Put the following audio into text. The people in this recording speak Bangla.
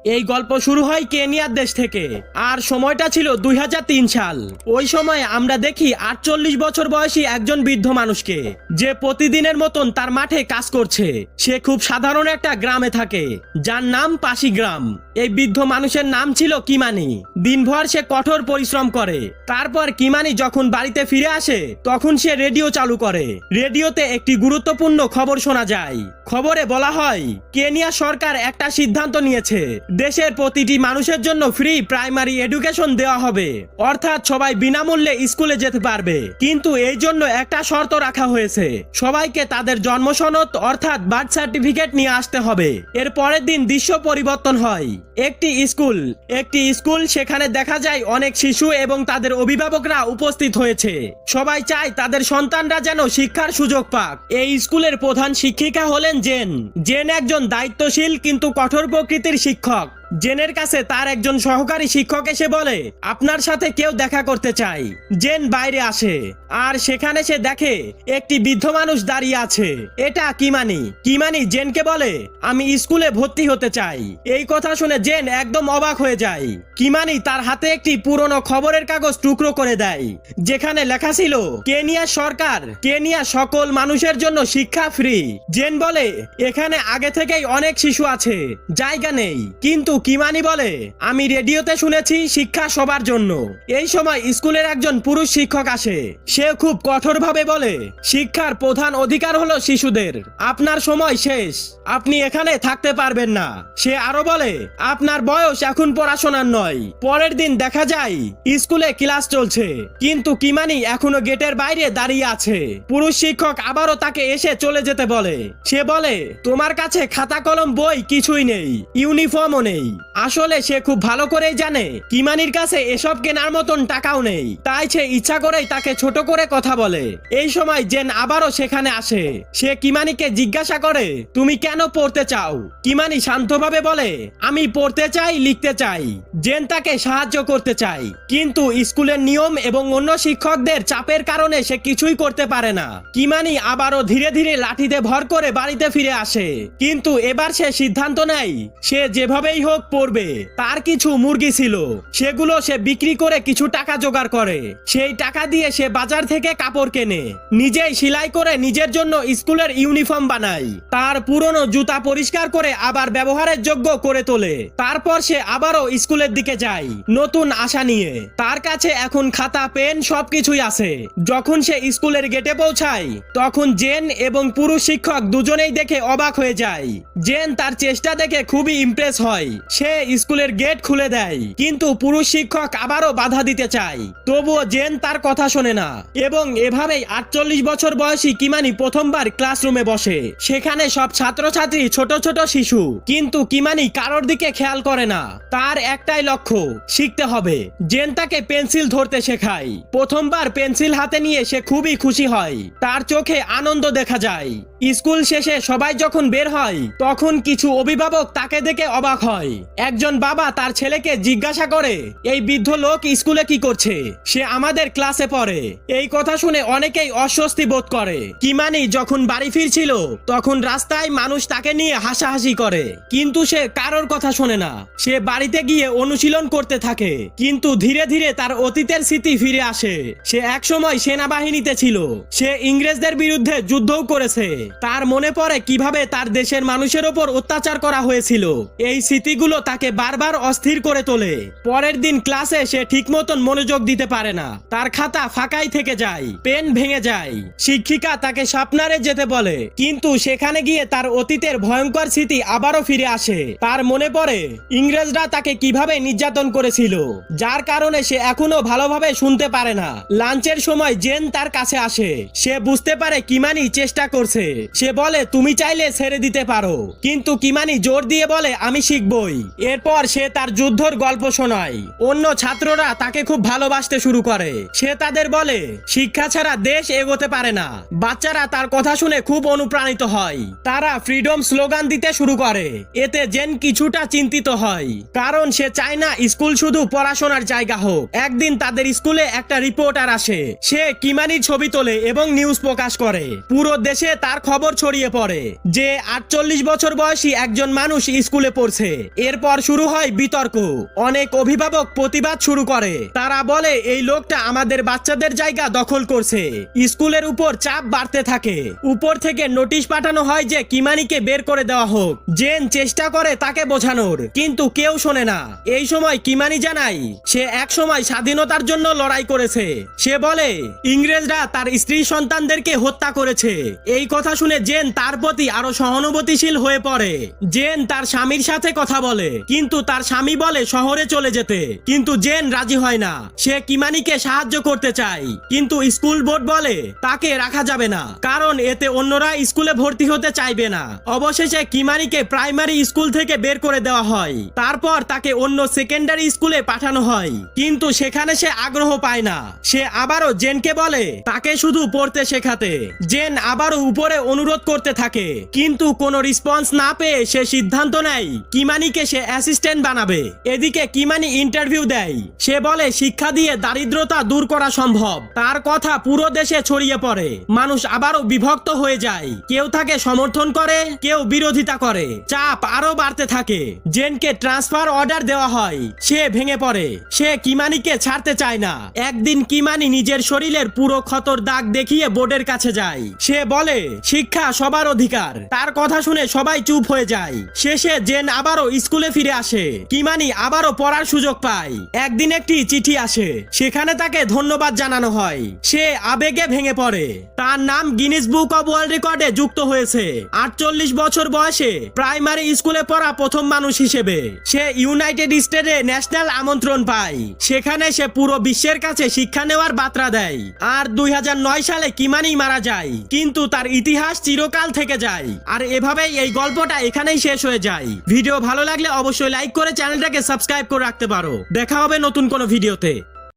এই গল্প শুরু হয় কেনিয়ার দেশ থেকে। আর সময়টা ছিল 2003 সাল। ওই সময় আমরা দেখি 48 বছর বয়সী একজন বৃদ্ধ মানুষকে, যে প্রতিদিনের মতন তার মাঠে কাজ করছে। সে খুব সাধারণ একটা গ্রামে থাকে, যার নাম পাশি গ্রাম। এই বৃদ্ধ মানুষের নাম ছিল কিমানি। দিনভর সে কঠোর পরিশ্রম করে। তারপর কিমানি যখন বাড়িতে ফিরে আসে, তখন সে রেডিও চালু করে। রেডিওতে একটি গুরুত্বপূর্ণ খবর শোনা যায়। খবরে বলা হয়, কেনিয়া সরকার একটা সিদ্ধান্ত নিয়েছে, দেশের প্রতিটি মানুষের জন্য ফ্রি প্রাইমারি এডুকেশন দেওয়া হবে, অর্থাৎ সবাই বিনামূল্যে স্কুলে যেতে পারবে। কিন্তু এই জন্য একটা শর্ত রাখা হয়েছে, সবাইকে তাদের জন্ম সনদ অর্থাৎ বার্থ সার্টিফিকেট নিয়ে আসতে হবে। এর পরের দিন দৃশ্য পরিবর্তন হয়। একটি স্কুল, সেখানে দেখা যায় অনেক শিশু এবং তাদের অভিভাবকরা উপস্থিত হয়েছে। সবাই চায় তাদের সন্তানরা যেন শিক্ষার সুযোগ পাক। এই স্কুলের প্রধান শিক্ষিকা হলেন জেন একজন দায়িত্বশীল কিন্তু কঠোর প্রকৃতির শিক্ষক। জেনের কাছে তার একজন সহকারী শিক্ষক এসে বলে, আপনার সাথে কেউ দেখা করতে চায়। জেন বাইরে আসে, আর সেখানে সে দেখে একটি বৃদ্ধ মানুষ দাঁড়িয়ে আছে। এটা কিমানি জেনকে বলে, আমি স্কুলে ভর্তি হতে চাই। এই কথা শুনে জেন একদম অবাক হয়ে যায়। কিমানি তার হাতে একটি পুরনো খবরের কাগজ টুকরো করে দেয়, যেখানে লেখা ছিল, কেনিয়া সরকার, কেনিয়া সকল মানুষের জন্য শিক্ষা ফ্রি। জেন বলে, এখানে আগে থেকেই অনেক শিশু আছে, জায়গা নেই। কিন্তু কিমানি বলে, আমি রেডিওতে শুনেছি শিক্ষা সবার জন্য। এই সময় স্কুলের একজন পুরুষ শিক্ষক আসে। সে খুব কঠোরভাবে বলে, শিক্ষার প্রধান অধিকার হলো শিশুদের। আপনার সময় শেষ, আপনি এখানে থাকতে পারবেন না। সে আরো বলে, আপনার বয়স এখন পড়াশোনার নয়। পরের দিন দেখা যায় স্কুলে ক্লাস চলছে, কিন্তু কিমানি এখনো গেটের বাইরে দাঁড়িয়ে আছে। পুরুষ শিক্ষক আবারও তাকে এসে চলে যেতে বলে। সে বলে, তোমার কাছে খাতা কলম বই কিছুই নেই, ইউনিফর্মও নেই। আসলে সে খুব ভালো করেই জানে কিমানির কাছে এসব কেনার মতন টাকাও নেই, তাই সে ইচ্ছা করেই তাকে ছোট করে কথা বলে। এই সময় জেন আবারও সেখানে আসে। সে কিমানিকে জিজ্ঞাসা করে, তুমি কেন পড়তে চাও? কিমানি শান্তভাবে বলে, আমি পড়তে চাই, লিখতে চাই। জেন তাকে সাহায্য করতে চায়, কিন্তু স্কুলের নিয়ম এবং অন্য শিক্ষকদের চাপের কারণে সে কিছুই করতে পারে না। কিমানি আবারও ধীরে ধীরে লাঠিতে ভর করে বাড়িতে ফিরে আসে, কিন্তু এবার সে সিদ্ধান্ত নেয় সে যেভাবেই হোক পড়বে। তার কিছু মুরগি ছিল, সেগুলো সে বিক্রি করে কিছু টাকা জোগাড় করে। সেই টাকা দিয়ে সে বাজার থেকে কাপড় কেনে, নিজেই সেলাই করে নিজের জন্য স্কুলের ইউনিফর্ম বানায়। তার পুরনো জুতা পরিষ্কার করে আবার ব্যবহারের যোগ্য করে তোলে। তারপর সে আবারও স্কুলের দিকে যায়, নতুন আশা নিয়ে। তার কাছে এখন খাতা, পেন সবকিছুই আছে। যখন সে স্কুলের গেটে পৌঁছায়, তখন জেন এবং পুরুষ শিক্ষক দুজনেই দেখে অবাক হয়ে যায়। জেন তার চেষ্টা দেখে খুবই ইমপ্রেস হয়। সে স্কুলের গেট খুলে দেয়, কিন্তু পুরুষ শিক্ষক আবারও বাধা দিতে চায়। তবুও জেন তার কথা শোনে না, এবং এভাবেই 48 বছর বয়সী কিমানি প্রথমবার ক্লাসরুমে বসে। সেখানে সব ছাত্রছাত্রী ছোট ছোট শিশু, কিন্তু কিমানি কারোর দিকে খেয়াল করে না। তার একটাই লক্ষ্য, শিখতে হবে। জেন তাকে পেন্সিল ধরতে শেখায়। প্রথমবার পেন্সিল হাতে নিয়ে সে খুবই খুশি হয়। তার চোখে আনন্দ দেখা যায়। স্কুল শেষে সবাই যখন বের হয়, তখন কিছু অভিভাবক তাকে দেখে অবাক হয়। একজন বাবা তার ছেলেকে জিজ্ঞাসা করে, এই বৃদ্ধ লোক স্কুলে কি করছে? সে আমাদের ক্লাসে পড়ে। এই কথা শুনে অনেকেই অস্বস্তি বোধ করে। কিমানি যখন বাড়ি ফিরছিল, তখন রাস্তায় মানুষ তাকে নিয়ে হাসাহাসি করে, কিন্তু সে কারোর কথা শোনে না। সে বাড়িতে গিয়ে অনুশীলন করতে থাকে, কিন্তু ধীরে ধীরে তার অতীতের স্মৃতি ফিরে আসে। সে একসময় সেনাবাহিনীতে ছিল, সে ইংরেজদের বিরুদ্ধে যুদ্ধও করেছে। তার মনে পড়ে কিভাবে তার দেশের মানুষের ওপর অত্যাচার করা হয়েছিল। এই স্মৃতিগুলো তাকে বারবার অস্থির করে তোলে। পরের দিন ক্লাসে সে ঠিক মতন মনোযোগ দিতে পারে না। তার খাতা ফাঁকাই থেকে যায়, পেন ভেঙে যায়। শিক্ষিকা তাকে সাপনারে যেতে বলে, কিন্তু সেখানে গিয়ে তার অতীতের ভয়ঙ্কর স্মৃতি আবারও ফিরে আসে। তার মনে পড়ে ইংরেজরা তাকে কিভাবে নির্যাতন করেছিল, যার কারণে সে এখনো ভালোভাবে শুনতে পারে না। লাঞ্চের সময় জেন তার কাছে আসে। সে বুঝতে পারে কিমানি চেষ্টা করছে। সে বলে, তুমি চাইলে ছেড়ে দিতে পারো, কিন্তু কিমানি জোর দিয়ে বলে, আমি শিখবই। এরপর সে তার যুদ্ধর গল্প শোনায়। অন্য ছাত্ররা তাকে খুব ভালোবাসতে শুরু করে। সে তাদের বলে, শিক্ষা ছাড়া দেশ এগোতে পারে না। বাচ্চারা তার কথা শুনে খুব অনুপ্রাণিত হয়। তারা ফ্রিডম স্লোগান দিতে শুরু করে। এতে জেন কিছুটা চিন্তিত হয়, কারণ সে চায় না স্কুল শুধু পড়াশোনার জায়গা হোক। একদিন তাদের স্কুলে একটা রিপোর্টার আসে। সে কিমানির ছবি তোলে এবং নিউজ প্রকাশ করে। পুরো দেশে তার খবর ছড়িয়ে পড়ে যে 48 বছর বয়সী একজন মানুষ স্কুলে পড়ছে। এরপর শুরু হয় বিতর্ক। অনেক অভিভাবক প্রতিবাদ শুরু করে। তারা বলে এই লোকটা আমাদের বাচ্চাদের জায়গা দখল করছে। স্কুলের উপর চাপ বাড়তে থাকে। উপর থেকে নোটিশ পাঠানো হয় যে কিমানিকে বের করে দেওয়া হোক। জেন চেষ্টা করে তাকে বোঝানোর, কিন্তু কেউ শোনে না। এই সময় কিমানি জানায় সে এক সময় স্বাধীনতার জন্য লড়াই করেছে। সে বলে ইংরেজরা তার স্ত্রী সন্তানদেরকে হত্যা করেছে। এই কথা শুনে জেন তার প্রতি আরো সহানুভূতিশীল হয়ে পড়ে। জেন তার স্বামীর সাথে কথা বলে, কিন্তু তার স্বামী বলে শহরে চলে যেতে। কিন্তু জেন রাজি হয় না। সে কিমানিকে সাহায্য করতে চায়, কিন্তু স্কুল বোর্ড বলে তাকে রাখা যাবে না, কারণ এতে অন্যরা স্কুলে ভর্তি হতে চাইবে না। অবশেষে কিমানিকে প্রাইমারি স্কুল থেকে বের করে দেওয়া হয়। তারপর তাকে অন্য সেকেন্ডারি স্কুলে পাঠানো হয়, কিন্তু সেখানে সে আগ্রহ পায় না। সে আবারও জেনকে বলে তাকে শুধু পড়তে শেখাতে। জেন আবারও উপরে অনুরোধ করতে থাকে, কিন্তু কোনো রেসপন্স না পেয়ে সে সিদ্ধান্ত নেয় কিমানিকে সে অ্যাসিস্ট্যান্ট বানাবে। এদিকে কিমানি ইন্টারভিউ দেয়। সে বলে শিক্ষা দিয়ে দারিদ্রতা দূর করা সম্ভব। তার কথা পুরো দেশে ছড়িয়ে পড়ে। মানুষ আবারও বিভক্ত হয়ে যায়। কেউ তাকে সমর্থন করে, কেউ বিরোধিতা করে। চাপ আরো বাড়তে থাকে। জেনকে ট্রান্সফার অর্ডার দেওয়া হয়। সে ভেঙে পড়ে। সে কিমানিকে ছাড়তে চায় না। একদিন কিমানি নিজের শরীরের পুরো ক্ষতর দাগ দেখিয়ে বোর্ডের কাছে যায়। সে বলে শিক্ষা সবার অধিকার। তার কথা শুনে সবাই চুপ হয়ে যায়। শেষে জেন আবারও স্কুলে ফিরে আসে। কিমানি আবারও পড়ার সুযোগ পায়। একদিন একটি চিঠি আসে। সেখানে তাকে ধন্যবাদ জানানো হয়। সে আবেগে ভেঙে পড়ে। তার নাম গিনেস বুক অব ওয়ার্ল্ড রেকর্ডে যুক্ত হয়েছে 48 বছর বয়সে প্রাইমারি স্কুলে পড়া প্রথম মানুষ হিসেবে। সে ইউনাইটেড স্টেটে ন্যাশনাল আমন্ত্রণ পায়। সেখানে সে পুরো বিশ্বের কাছে শিক্ষা নেওয়ার বার্তা দেয়। আর 2009 সালে কিমানি মারা যায়, কিন্তু তার ইতিহাস চিরকাল থেকে যায়। আর এভাবেই এই গল্পটা এখানেই শেষ হয়ে যায়। ভিডিও ভালো লাগলে অবশ্যই লাইক করে চ্যানেলটাকে সাবস্ক্রাইব করে রাখতে পারো। দেখা হবে নতুন কোনো ভিডিওতে।